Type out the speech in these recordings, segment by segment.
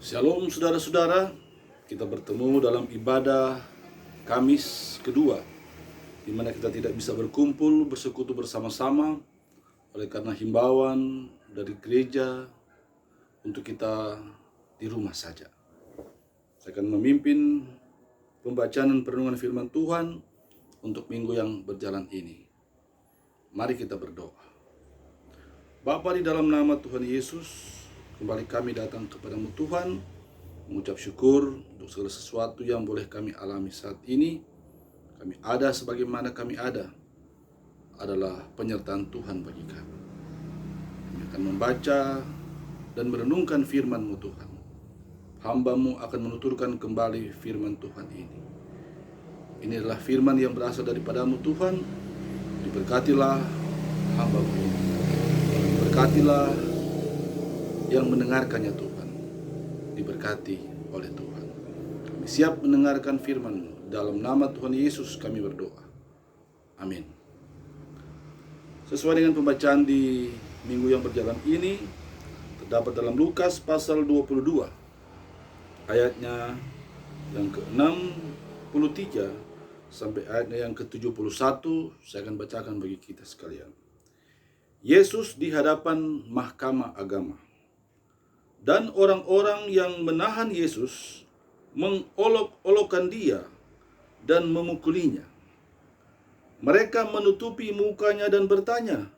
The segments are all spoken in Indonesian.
Shalom saudara-saudara, kita bertemu dalam ibadah Kamis kedua, di mana kita tidak bisa berkumpul, bersekutu bersama-sama, oleh karena himbauan dari gereja untuk kita di rumah saja. Saya akan memimpin pembacaan dan perenungan firman Tuhan untuk minggu yang berjalan ini. Mari kita berdoa. Bapa, di dalam nama Tuhan Yesus, kembali kami datang kepadamu Tuhan, mengucap syukur untuk segala sesuatu yang boleh kami alami saat ini. Kami ada sebagaimana kami ada adalah penyertaan Tuhan bagi kami. Kami akan membaca dan merenungkan firman-Mu Tuhan. Hamba-Mu akan menuturkan kembali firman Tuhan ini. Ini adalah firman yang berasal daripadamu Tuhan. Diberkatilah hamba-Mu ini. Berkatilah yang mendengarkannya Tuhan. Diberkati oleh Tuhan. Kami siap mendengarkan firman-Mu. Dalam nama Tuhan Yesus kami berdoa. Amin. Sesuai dengan pembacaan di minggu yang berjalan ini, terdapat dalam Lukas pasal 22, ayatnya yang ke-63 sampai ayatnya yang ke-71. Saya akan bacakan bagi kita sekalian. Yesus di hadapan mahkamah agama. Dan orang-orang yang menahan Yesus mengolok-olokkan dia dan memukulinya. Mereka menutupi mukanya dan bertanya,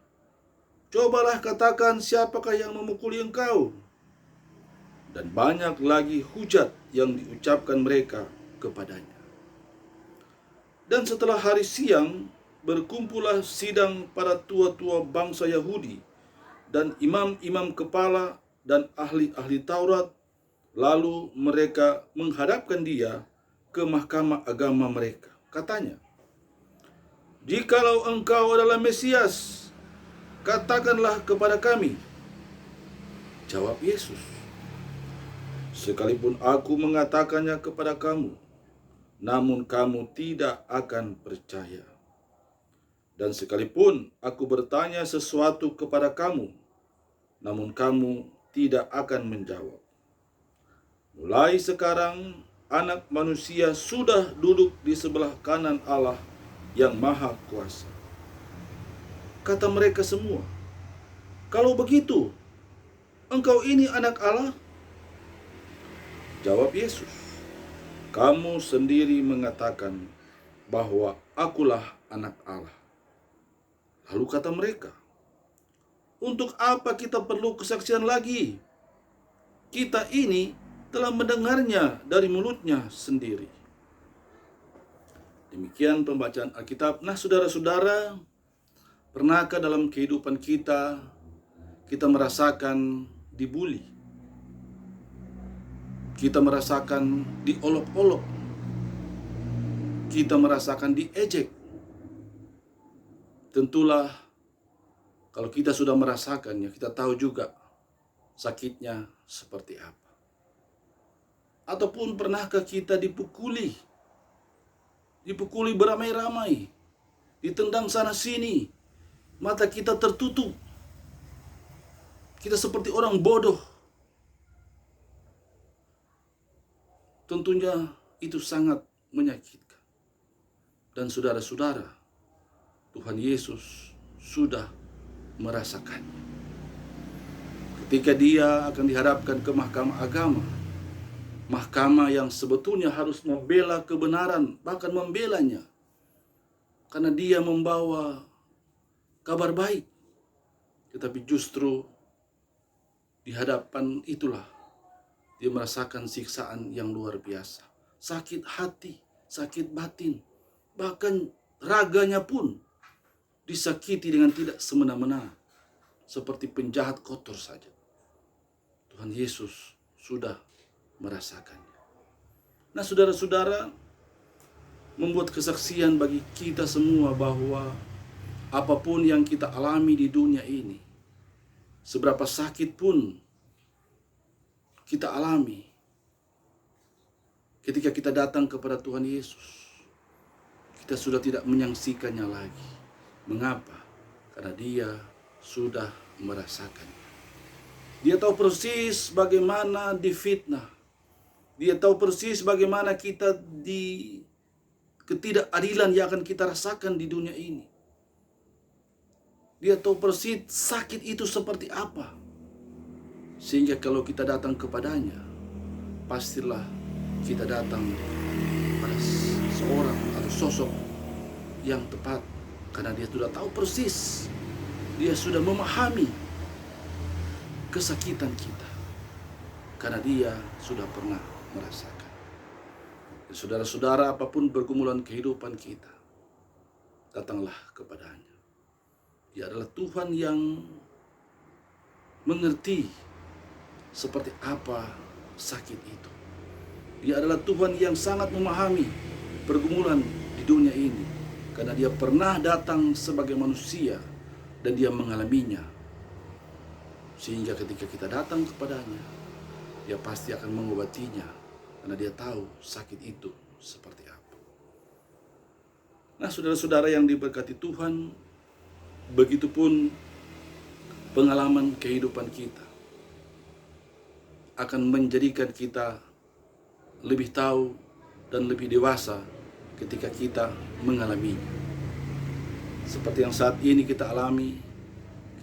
"Cobalah katakan siapakah yang memukuli engkau?" Dan banyak lagi hujat yang diucapkan mereka kepadanya. Dan setelah hari siang, berkumpullah sidang para tua-tua bangsa Yahudi dan imam-imam kepala dan ahli-ahli Taurat. Lalu mereka menghadapkan dia ke mahkamah agama mereka. Katanya, "Jikalau engkau adalah Mesias, katakanlah kepada kami." Jawab Yesus, "Sekalipun aku mengatakannya kepada kamu, namun kamu tidak akan percaya. Dan sekalipun aku bertanya sesuatu kepada kamu, namun kamu tidak akan menjawab. Mulai sekarang, Anak Manusia sudah duduk di sebelah kanan Allah yang Maha Kuasa." Kata mereka semua, "Kalau begitu, engkau ini anak Allah?" Jawab Yesus, "Kamu sendiri mengatakan bahwa akulah anak Allah." Lalu kata mereka, "Untuk apa kita perlu kesaksian lagi? Kita ini telah mendengarnya dari mulutnya sendiri." Demikian pembacaan Alkitab. Nah, saudara-saudara, pernahkah dalam kehidupan kita merasakan dibuli? Kita merasakan diolok-olok. Kita merasakan diejek. Tentulah kalau kita sudah merasakannya, kita tahu juga sakitnya seperti apa. Ataupun pernahkah kita dipukuli beramai-ramai, ditendang sana sini, mata kita tertutup, kita seperti orang bodoh. Tentunya itu sangat menyakitkan. Dan saudara-saudara, Tuhan Yesus sudah merasakannya. Ketika dia akan dihadapkan ke mahkamah agama, mahkamah yang sebetulnya harus membela kebenaran, bahkan membelanya, karena dia membawa kabar baik. Tetapi justru di hadapan itulah dia merasakan siksaan yang luar biasa. Sakit hati, sakit batin, bahkan raganya pun disakiti dengan tidak semena-mena, seperti penjahat kotor saja. Tuhan Yesus sudah merasakannya. Nah, saudara-saudara, membuat kesaksian bagi kita semua bahwa apapun yang kita alami di dunia ini, seberapa sakit pun kita alami, ketika kita datang kepada Tuhan Yesus, kita sudah tidak menyaksikannya lagi. Mengapa? Karena dia sudah merasakannya. Dia tahu persis bagaimana difitnah, Dia tahu persis bagaimana kita di ketidakadilan yang akan kita rasakan di dunia ini. Dia tahu persis sakit itu seperti apa. Sehingga kalau kita datang kepadanya, pastilah kita datang pada seorang atau sosok yang tepat. Karena dia sudah tahu persis. Dia sudah memahami kesakitan kita. Karena dia sudah pernah merasakan. Saudara-saudara, apapun pergumulan kehidupan kita, datanglah kepadanya. Dia adalah Tuhan yang mengerti seperti apa sakit itu. Dia adalah Tuhan yang sangat memahami pergumulan di dunia ini. Karena dia pernah datang sebagai manusia dan dia mengalaminya. Sehingga ketika kita datang kepadanya, dia pasti akan mengobatinya. Karena dia tahu sakit itu seperti apa. Nah, saudara-saudara yang diberkati Tuhan, begitupun pengalaman kehidupan kita akan menjadikan kita lebih tahu dan lebih dewasa ketika kita mengalaminya. Seperti yang saat ini kita alami,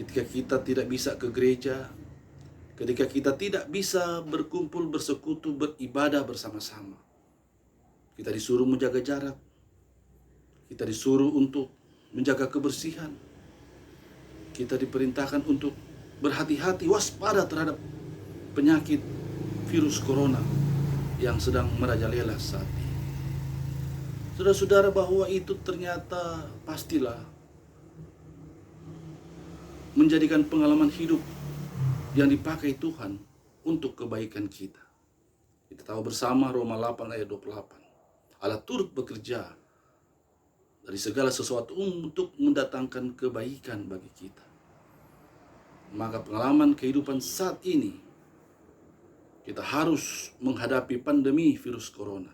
ketika kita tidak bisa ke gereja, ketika kita tidak bisa berkumpul, bersekutu, beribadah bersama-sama. Kita disuruh menjaga jarak, kita disuruh untuk menjaga kebersihan, kita diperintahkan untuk berhati-hati, waspada terhadap penyakit virus corona yang sedang merajalela saat ini. Saudara-saudara, bahwa itu ternyata pastilah menjadikan pengalaman hidup yang dipakai Tuhan untuk kebaikan kita. Kita tahu bersama Roma 8 ayat 28. Allah turut bekerja dari segala sesuatu untuk mendatangkan kebaikan bagi kita. Maka pengalaman kehidupan saat ini, kita harus menghadapi pandemi virus corona.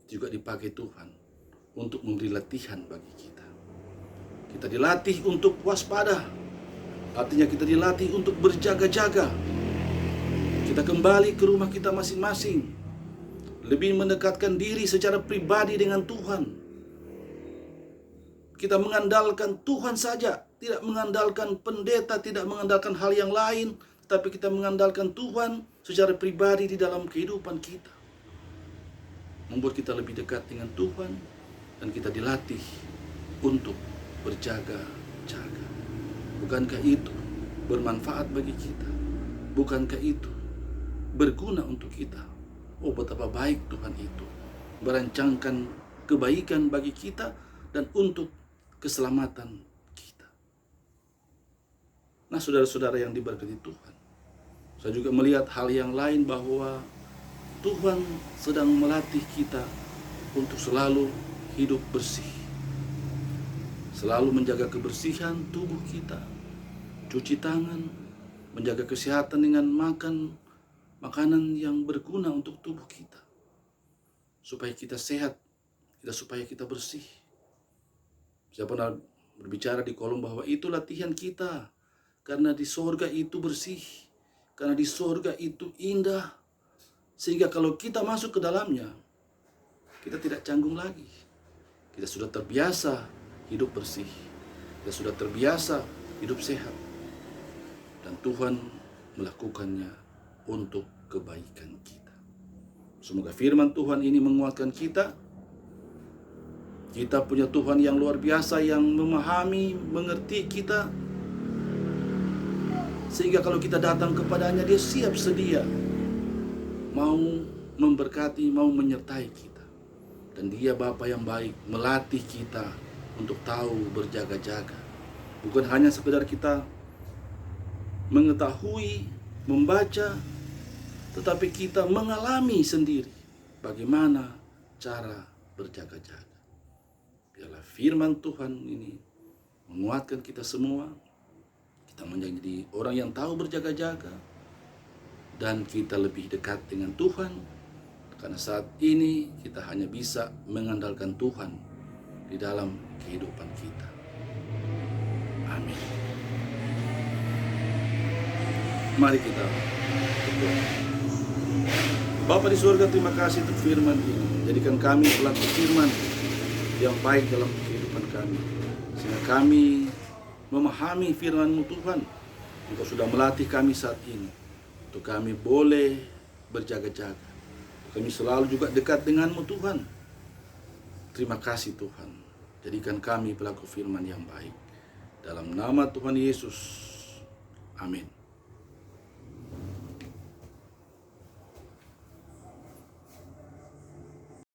Juga dipakai Tuhan untuk memberi latihan bagi kita. Kita dilatih untuk waspada. Artinya kita dilatih untuk berjaga-jaga. Kita kembali ke rumah kita masing-masing. Lebih mendekatkan diri secara pribadi dengan Tuhan. Kita mengandalkan Tuhan saja. Tidak mengandalkan pendeta, tidak mengandalkan hal yang lain. Tapi kita mengandalkan Tuhan secara pribadi di dalam kehidupan kita. Membuat kita lebih dekat dengan Tuhan. Dan kita dilatih untuk berjaga-jaga. Bukankah itu bermanfaat bagi kita? Bukankah itu berguna untuk kita? Oh, betapa baik Tuhan itu merancangkan kebaikan bagi kita dan untuk keselamatan kita. Nah, saudara-saudara yang diberkati Tuhan, saya juga melihat hal yang lain, bahwa Tuhan sedang melatih kita untuk selalu hidup bersih. Selalu menjaga kebersihan tubuh kita, cuci tangan, menjaga kesehatan dengan makan makanan yang berguna untuk tubuh kita. Supaya kita sehat, supaya kita bersih. Saya pernah berbicara di kolom bahwa itu latihan kita. Karena di sorga itu bersih. Karena di sorga itu indah. Sehingga kalau kita masuk ke dalamnya, kita tidak canggung lagi. Kita sudah terbiasa hidup bersih. Kita sudah terbiasa hidup sehat. Dan Tuhan melakukannya untuk kebaikan kita. Semoga firman Tuhan ini menguatkan kita. Kita punya Tuhan yang luar biasa, yang memahami, mengerti kita. Sehingga kalau kita datang kepadanya, dia siap sedia mau memberkati, mau menyertai kita. Dan dia Bapa yang baik, melatih kita untuk tahu berjaga-jaga. Bukan hanya sekedar kita mengetahui, membaca, tetapi kita mengalami sendiri bagaimana cara berjaga-jaga. Biarlah firman Tuhan ini menguatkan kita semua. Kita menjadi orang yang tahu berjaga-jaga. Dan kita lebih dekat dengan Tuhan. Karena saat ini kita hanya bisa mengandalkan Tuhan di dalam kehidupan kita. Amin. Mari kita berdoa. Bapa di surga, terima kasih untuk firman ini. Jadikan kami pelaku firman yang baik dalam kehidupan kami, sehingga kami memahami firman-Mu Tuhan. Engkau sudah melatih kami saat ini, untuk kami boleh berjaga-jaga. Kami selalu juga dekat dengan-Mu Tuhan. Terima kasih Tuhan. Jadikan kami pelaku firman yang baik. Dalam nama Tuhan Yesus. Amin.